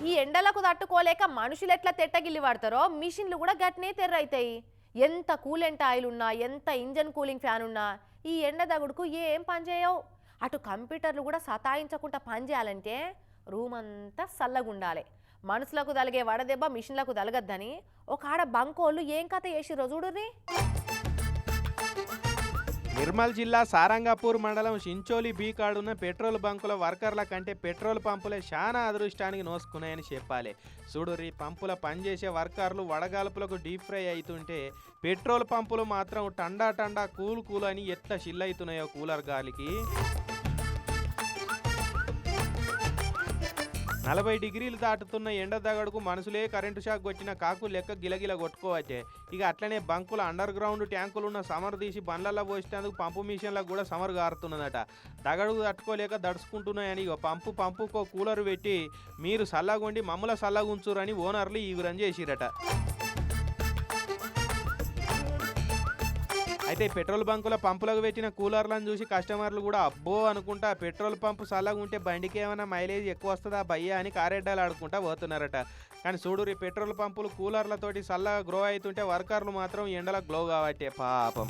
ఈ ఎండలకు తట్టుకోలేక మనుషులు ఎట్లా తెట్టగిల్లి వాడతారో మిషన్లు కూడా గట్నే తెర్రైతాయి. ఎంత కూలెంట్ ఆయిల్ ఉన్నా, ఎంత ఇంజన్ కూలింగ్ ఫ్యాన్ ఉన్నా ఈ ఎండ దగుడుకు ఏం పనిచేయవు. అటు కంప్యూటర్లు కూడా సతాయించకుండా పనిచేయాలంటే రూమ్ అంతా చల్లగుండాలి. మనుషులకు తలిగే వడదెబ్బ మిషన్లకు తలగద్దని ఒక ఆడ బంకోళ్ళు ఏం కథ చేసిరో చూడుర్రి. నిర్మల్ జిల్లా సారంగపూర్ మండలం షించోలి బీ కాడున్న పెట్రోల్ బంకుల వర్కర్ల కంటే పెట్రోల్ పంపులే చాలా అదృష్టానికి నోసుకున్నాయని చెప్పాలి. చూడుర్రి, పంపుల పనిచేసే వర్కర్లు వడగాల్పులకు డీప్ ఫ్రై అవుతుంటే పెట్రోల్ పంపులు మాత్రం టండా టండా కూల్ కూల్ అని ఎట్లా చిల్లవుతున్నాయో కూలర్ గాలికి. 40 డిగ్రీలు దాటుతున్న ఎండ దగడుకు మనుషులే కరెంటు షాక్ వచ్చిన కాకు లెక్క గిలగిల కొట్టుకోవచ్చే. ఇక అట్లనే బంకుల అండర్ గ్రౌండ్ ట్యాంకులున్న సమర్ తీసి బండ్లలో పోసేందుకు పంపు మిషన్లకు కూడా సమర్ గారుతున్నదట. దగడుకు తట్టుకోలేక దడుచుకుంటున్నాయని పంపుకో కూలర్ పెట్టి మీరు సల్లగుండి మమ్మల సల్లగుంచురని ఓనర్లు ఈ విధంగా చేసిరట. అయితే పెట్రోల్ బంకుల పంపులకు పెట్టిన కూలర్లను చూసి కస్టమర్లు కూడా అబ్బో అనుకుంటా పెట్రోల్ పంపు చల్లగా ఉంటే బండికి ఏమైనా మైలేజ్ ఎక్కువ వస్తుందా భయ్యా అని కారెడ్డాలు ఆడుకుంటా పోతున్నారట. కానీ చూడురి, పెట్రోల్ పంపులు కూలర్లతోటి చల్లగా గ్రో అవుతుంటే వర్కర్లు మాత్రం ఎండలకు గ్లో కావట్టే పాపం.